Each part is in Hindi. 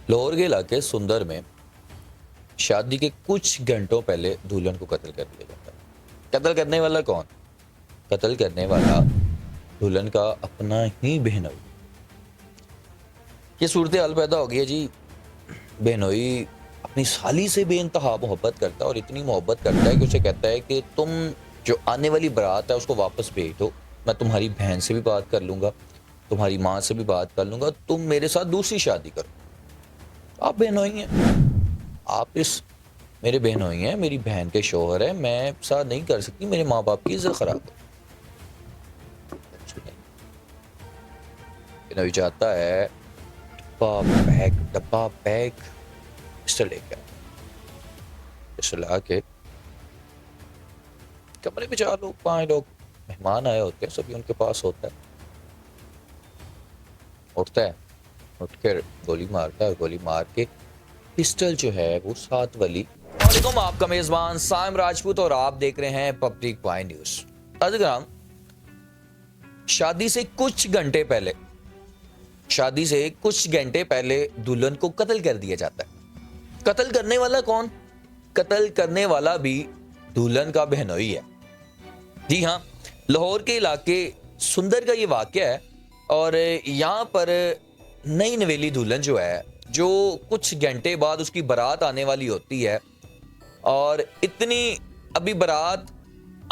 लाहौर के इलाके सुंदर में शादी के कुछ घंटों पहले दुल्हन को कत्ल कर दिया जाता है। कत्ल करने वाला कौन? कत्ल करने वाला दुल्हन का अपना ही बहनोई। ये सूरत हाल पैदा हो गई है जी। बहनोई अपनी साली से बेइंतहा मोहब्बत करता है और इतनी मोहब्बत करता है कि उसे कहता है कि तुम जो आने वाली बारात है उसको वापस भेज दो, मैं तुम्हारी बहन से भी बात कर लूंगा, तुम्हारी माँ से भी बात कर लूंगा, तुम मेरे साथ दूसरी शादी करो। आप बहनोई हैं, आप इस मेरे बहनोई हैं, मेरी बहन के शोहर है, मैं साथ नहीं कर सकती, मेरे माँ बाप की इज्जत खराब है। बहनोई चाहता है डब्बा पैक पिस्टल लेकर पिस्टल आके कमरे में 4 लोग 5 लोग मेहमान आए होते हैं, सभी उनके पास होता है, उठता है, उठकर गोली मारता है और गोली मार के पिस्टल जो है वो 7 वाली। वालेकुम, आपका मेजबान साइम राजपूत और आप देख रहे हैं पब्लिक पॉइंट न्यूज। अज़ीज़ान, शादी से कुछ घंटे पहले दुल्हन को कत्ल कर दिया जाता है। कत्ल करने वाला कौन? कत्ल करने वाला भी दुल्हन का बहनोई है। जी हाँ, लाहौर के इलाके सुंदर का ये वाकया है और यहाँ पर नई नवेली दुल्हन जो है, जो कुछ घंटे बाद उसकी बारात आने वाली होती है और इतनी अभी बारात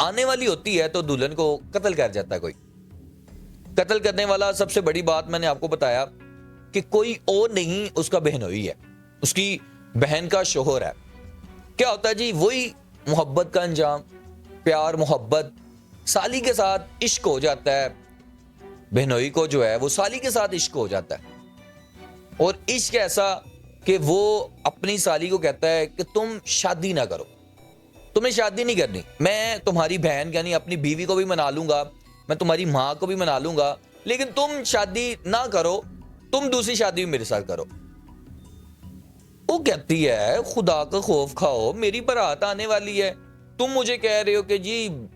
आने वाली होती है तो दुल्हन को कत्ल कर जाता है कोई। कत्ल करने वाला, सबसे बड़ी बात मैंने आपको बताया कि कोई और नहीं, उसका बहनोई है, उसकी बहन का शोहर है। क्या होता है जी? वही मोहब्बत का अंजाम, प्यार मोहब्बत, साली के साथ इश्क हो जाता है। बहनोई को जो है वो साली के साथ इश्क हो जाता है और इश्क ऐसा कि वो अपनी साली को कहता है कि तुम शादी ना करो, तुम्हें शादी नहीं करनी, मैं तुम्हारी बहन यानी अपनी बीवी को भी मना लूंगा, मैं तुम्हारी माँ को भी मना लूंगा, लेकिन तुम शादी ना करो, तुम दूसरी शादी भी मेरे साथ करो। वो कहती है खुदा का खौफ खाओ, मेरी बारात आने वाली है, तुम मुझे कह रहे हो कि जी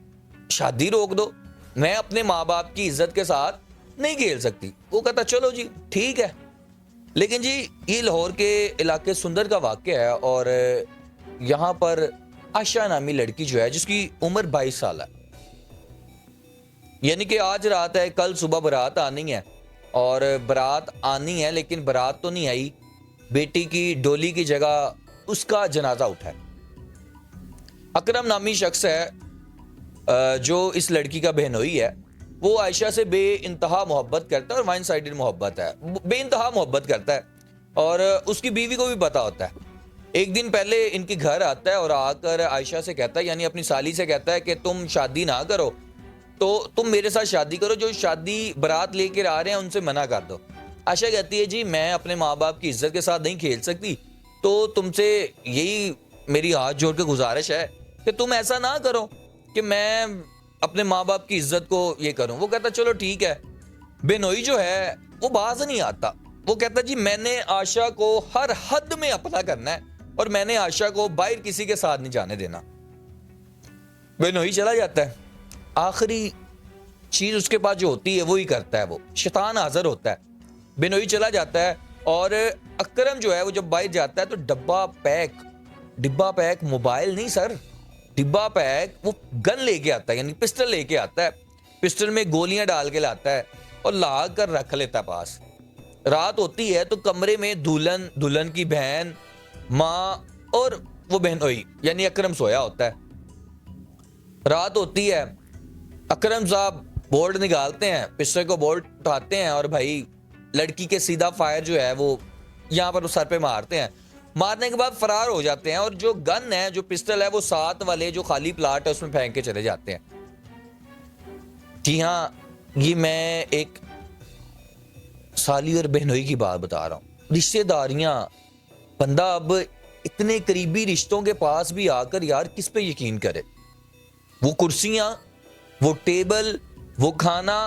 शादी रोक दो, मैं अपने माँ बाप की इज्जत के साथ नहीं खेल सकती। वो कहता चलो जी ठीक है। लेकिन जी ये लाहौर के इलाके सुंदर का वाकया है और यहाँ पर आशा नामी लड़की जो है जिसकी उम्र 22 साल है, यानी कि आज रात है, कल सुबह बारात आनी है और बारात आनी है लेकिन बारात तो नहीं आई, बेटी की डोली की जगह उसका जनाजा उठा है। अकरम नामी शख्स है जो इस लड़की का बहनोई है, वो आयशा से बेइंतहा मोहब्बत करता है और वन साइडेड मोहब्बत है, बेइंतहा मोहब्बत करता है और उसकी बीवी को भी पता होता है। एक दिन पहले इनके घर आता है और आकर आयशा से कहता है, यानी अपनी साली से कहता है कि तुम शादी ना करो तो तुम मेरे साथ शादी करो, जो शादी बारात लेकर आ रहे हैं उनसे मना कर दो। आयशा कहती है जी मैं अपने माँ बाप की इज्जत के साथ नहीं खेल सकती, तो तुमसे यही मेरी हाथ जोड़ के गुजारिश है कि तुम ऐसा ना करो कि मैं अपने माँ बाप की इज्जत को ये करूं। वो कहता चलो ठीक है। बेनोई जो है वो बाज नहीं आता, वो कहता जी मैंने आशा को हर हद में अपना करना है और मैंने आशा को बाहर किसी के साथ नहीं जाने देना। बेनोई चला जाता है, आखिरी चीज उसके पास जो होती है वो ही करता है, वो शैतान हाजिर होता है। बेनोई चला जाता है और अकरम जो है वो जब बाहर जाता है तो डिब्बा पैक मोबाइल नहीं सर, डिब्बा पैक वो गन लेके आता है, यानी पिस्टल लेके आता है, पिस्टल में गोलियां डाल के लाता है और ला कर रख लेता है पास। रात होती है तो कमरे में दुल्हन की बहन, माँ और वो बहनोई यानी अकरम सोया होता है। रात होती है, अकरम साहब बोल्ट निकालते हैं, पिस्टल को बोल्ट उठाते हैं और भाई लड़की के सीधा फायर जो है वो यहाँ पर सर पे मारते हैं। मारने के बाद फरार हो जाते हैं और जो गन है, जो पिस्टल है, वो 7 वाले जो खाली प्लाट है उसमें फेंक के चले जाते हैं। जी हाँ, ये मैं एक साली और बहनोई की बात बता रहा हूँ। रिश्तेदारियां, बंदा अब इतने करीबी रिश्तों के पास भी आकर यार किस पे यकीन करे। वो कुर्सियां, वो टेबल, वो खाना,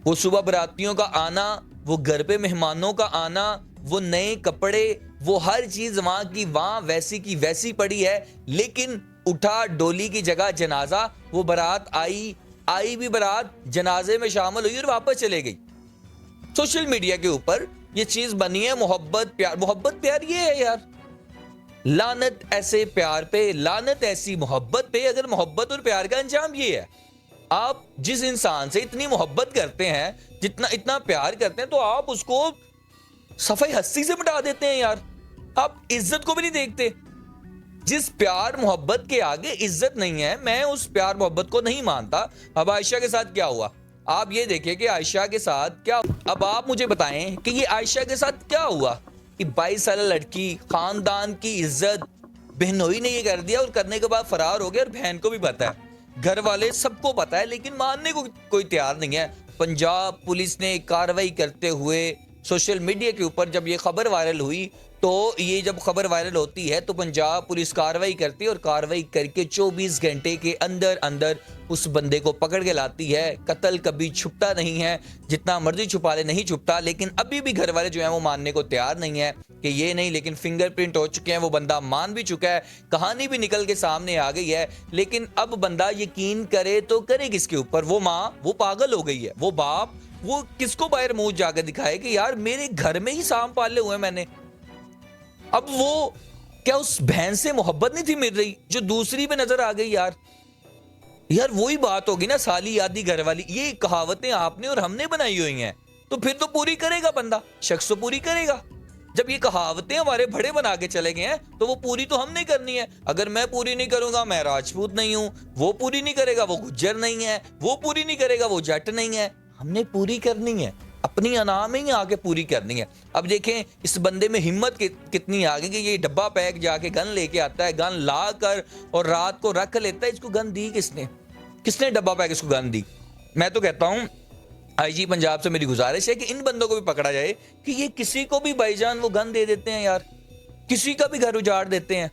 वो सुबह बरातियों का आना, वो घर पे मेहमानों का आना, वो नए कपड़े, वो हर चीज वहां की वहां वैसी की वैसी पड़ी है, लेकिन उठा डोली की जगह जनाजा। वो बारात आई भी बारात जनाजे में शामिल हुई और वापस चले गई। सोशल मीडिया के ऊपर ये चीज बनी है मोहब्बत प्यार। मोहब्बत प्यार ये है यार, लानत ऐसे प्यार पे, लानत ऐसी मोहब्बत पे। अगर मोहब्बत और प्यार का अंजाम ये है, आप जिस इंसान से इतनी मोहब्बत करते हैं, जितना इतना प्यार करते हैं, तो आप उसको सफाई हस्ती से मिटा देते हैं यार। आप इज्जत को भी नहीं देखते। जिस प्यार मोहब्बत के आगे इज्जत नहीं है, मैं उस प्यार मोहब्बत को नहीं मानता। अब आयशा के साथ क्या हुआ, आप ये देखिए कि आयशा के साथ क्या। अब आप मुझे बताएं कि ये आयशा के साथ क्या हुआ कि 22 साल लड़की, खानदान की इज्जत बहनोई ने ये कर दिया और करने के बाद फरार हो गया। और बहन को भी पता है, घर वाले सबको पता है, लेकिन मानने को कोई तैयार नहीं है। पंजाब पुलिस ने कार्रवाई करते हुए सोशल मीडिया के ऊपर जब ये खबर वायरल हुई, तो ये जब खबर वायरल होती है तो पंजाब पुलिस कार्रवाई करती है और कार्रवाई करके 24 घंटे के अंदर अंदर उस बंदे को पकड़ के लाती है। कत्ल कभी छुपता नहीं है, जितना मर्जी छुपा ले नहीं छुपता। लेकिन अभी भी घर वाले जो है वो मानने को तैयार नहीं है कि ये नहीं, लेकिन फिंगरप्रिंट हो चुके हैं, वो बंदा मान भी चुका है, कहानी भी निकल के सामने आ गई है। लेकिन अब बंदा यकीन करे तो करे किसके ऊपर? वो माँ, वो पागल हो गई है, वो बाप, वो किसको बाहर मुंह जाकर दिखाए कि यार मेरे घर में ही सांप पाले हुए मैंने। अब वो क्या उस बहन से मोहब्बत नहीं थी मिल रही जो दूसरी पे नजर आ गई यार? यार वही बात होगी ना, साली यादी घर वाली। ये कहावतें आपने और हमने बनाई हुई हैं, तो फिर तो पूरी करेगा बंदा, शख्स तो पूरी करेगा। जब ये कहावतें हमारे बड़े बना के चले गए हैं तो वो पूरी तो हमने करनी है। अगर मैं पूरी नहीं करूंगा, मैं राजपूत नहीं हूं, वो पूरी नहीं करेगा, वो गुज्जर नहीं है, वो पूरी नहीं करेगा, वो जट नहीं है, हमने पूरी करनी है, अपनी अना में ही आके पूरी करनी है। अब देखें इस बंदे में हिम्मत कितनी आ गई कि ये डब्बा पैक जाके गन लेके आता है, गन ला कर और रात को रख लेता है। इसको गन दी किसने? किसने डब्बा पैक इसको गन दी? मैं तो कहता हूं आईजी पंजाब से मेरी गुजारिश है कि इन बंदों को भी पकड़ा जाए कि ये किसी को भी भाईजान वो गन दे देते हैं यार, किसी का भी घर उजाड़ देते हैं।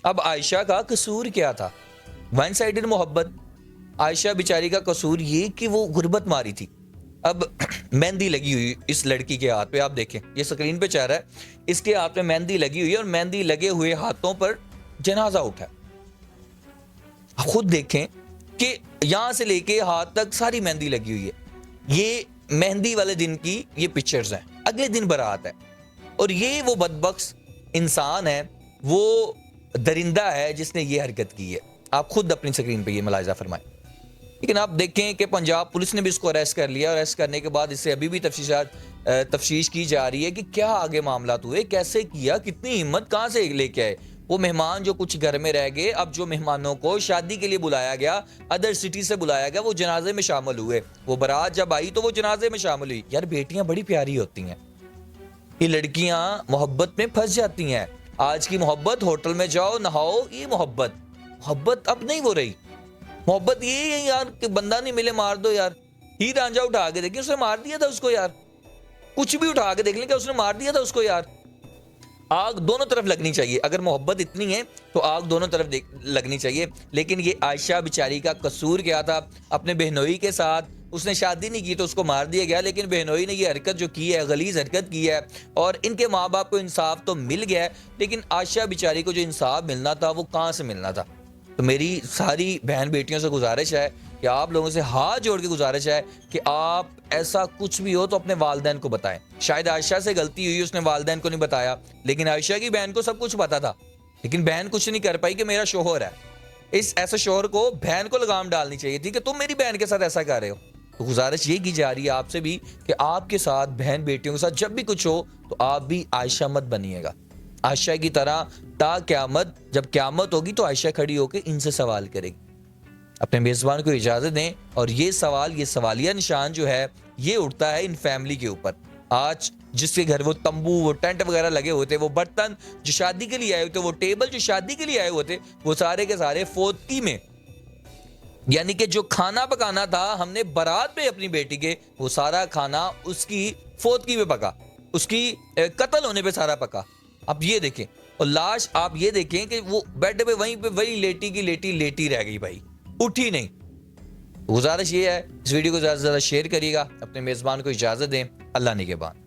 अब आयशा का कसूर क्या था? वन साइडेड मोहब्बत। आयशा बेचारी का कसूर ये कि वो गुर्बत मारी थी। अब मेहंदी लगी हुई इस लड़की के हाथ पे, आप देखें ये स्क्रीन पे चल रहा है, इसके हाथ में मेहंदी लगी हुई है और मेहंदी लगे हुए हाथों पर जनाजा उठा है। आप खुद देखें कि यहां से लेके हाथ तक सारी मेहंदी लगी हुई है। ये मेहंदी वाले दिन की ये पिक्चर्स हैं, अगले दिन बारात है। और ये वो बदबख्श इंसान है, वो दरिंदा है जिसने ये हरकत की है। आप खुद अपनी स्क्रीन पे ये मुलाहिजा फरमाएं। लेकिन आप देखें कि पंजाब पुलिस ने भी इसको अरेस्ट कर लिया और अरेस्ट करने के बाद इससे अभी भी तफ्तीश की जा रही है कि क्या आगे मामला हुए, कैसे किया, कितनी हिम्मत कहां से लेके आए। वो मेहमान जो कुछ घर में रह गए, अब जो मेहमानों को शादी के लिए बुलाया गया, अदर सिटी से बुलाया गया, वो जनाजे में शामिल हुए। वो बारात जब आई तो वो जनाजे में शामिल हुई। यार बेटियां बड़ी प्यारी होती हैं, ये लड़कियां मोहब्बत में फंस जाती हैं। आज की मोहब्बत होटल में जाओ नहाओ, ये मोहब्बत अब नहीं हो रही। मोहब्बत ये है यार कि बंदा नहीं मिले मार दो यार। ही रांझा उठा के देखिए, उसने मार दिया था उसको यार। कुछ भी उठा के देख लें, क्या उसने मार दिया था उसको यार। आग दोनों तरफ लगनी चाहिए, अगर मोहब्बत इतनी है तो आग दोनों तरफ लगनी चाहिए। लेकिन ये आयशा बेचारी का कसूर क्या था? अपने बहनोई के साथ उसने शादी नहीं की तो उसको मार दिया गया, लेकिन बहनोई ने ये हरकत जो की है, गलीज हरकत की है, और इनके माँ बाप को इंसाफ तो मिल गया है, लेकिन आयशा बेचारी को जो इंसाफ मिलना था वो कहाँ से मिलना था? तो मेरी सारी बहन बेटियों से गुजारिश है कि आप लोगों से हाथ जोड़ के गुजारिश है कि आप ऐसा कुछ भी हो तो अपने वालिदैन को बताएं। शायद आयशा से गलती हुई, उसने वालिदैन को नहीं बताया, लेकिन आयशा की बहन को सब कुछ पता था, लेकिन बहन कुछ नहीं कर पाई कि मेरा शोहर है। इस ऐसे शोहर को बहन को लगाम डालनी चाहिए थी कि तुम मेरी बहन के साथ ऐसा कर रहे हो। तो गुजारिश ये की जा रही है आपसे भी कि आपके साथ बहन बेटियों के साथ जब भी कुछ हो तो आप भी आयशा मत बनिएगा। आयशा की तरह ता क़यामत, जब क़यामत होगी तो आयशा खड़ी होकर इनसे सवाल करेगी। अपने मेज़बान को इजाज़त दें। और ये सवाल, ये सवालिया निशान जो है ये उठता है इन फैमिली के ऊपर। आज जिसके घर वो तंबू, वो टेंट वगैरह लगे हुए थे, वो बर्तन जो शादी के लिए आए हुए थे, वो टेबल जो शादी के लिए आए हुए थे, वो सारे के सारे फोतकी में, यानी कि जो खाना पकाना था हमने बारात पे अपनी बेटी के, वो सारा खाना उसकी फोतकी पे पका, उसकी कत्ल होने पे सारा पका। अब ये देखें, और लाश आप ये देखें कि वो बेड पे वही लेटी की लेटी रह गई भाई, उठी नहीं। गुजारिश ये है इस वीडियो को ज़्यादा से ज़्यादा शेयर करिएगा, अपने मेज़बान को इजाज़त दें। अल्लाह निगहबान।